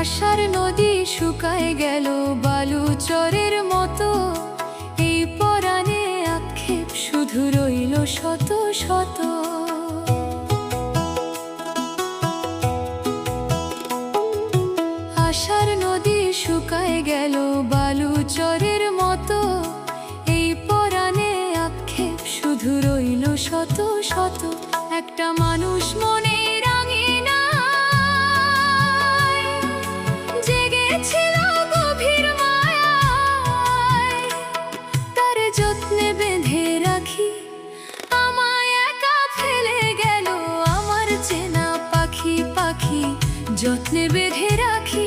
আশার নদী শুকায় গেল বালুচরের মতো, এই পরাণে আক্ষেপ শুধু রইল শত শত। আশার নদী শুকায় গেল বালুচরের মতো, এই পরাণে আক্ষেপ শুধু রইল শত শত। একটা মানুষ মনে রাঙিনা জেগেছিল গভীর মায়ায়, তার যত্নে বেঁধে রাখি আমায় একা ফেলে গেল আমার চেনা পাখি। পাখি যত্নে বেঁধে রাখি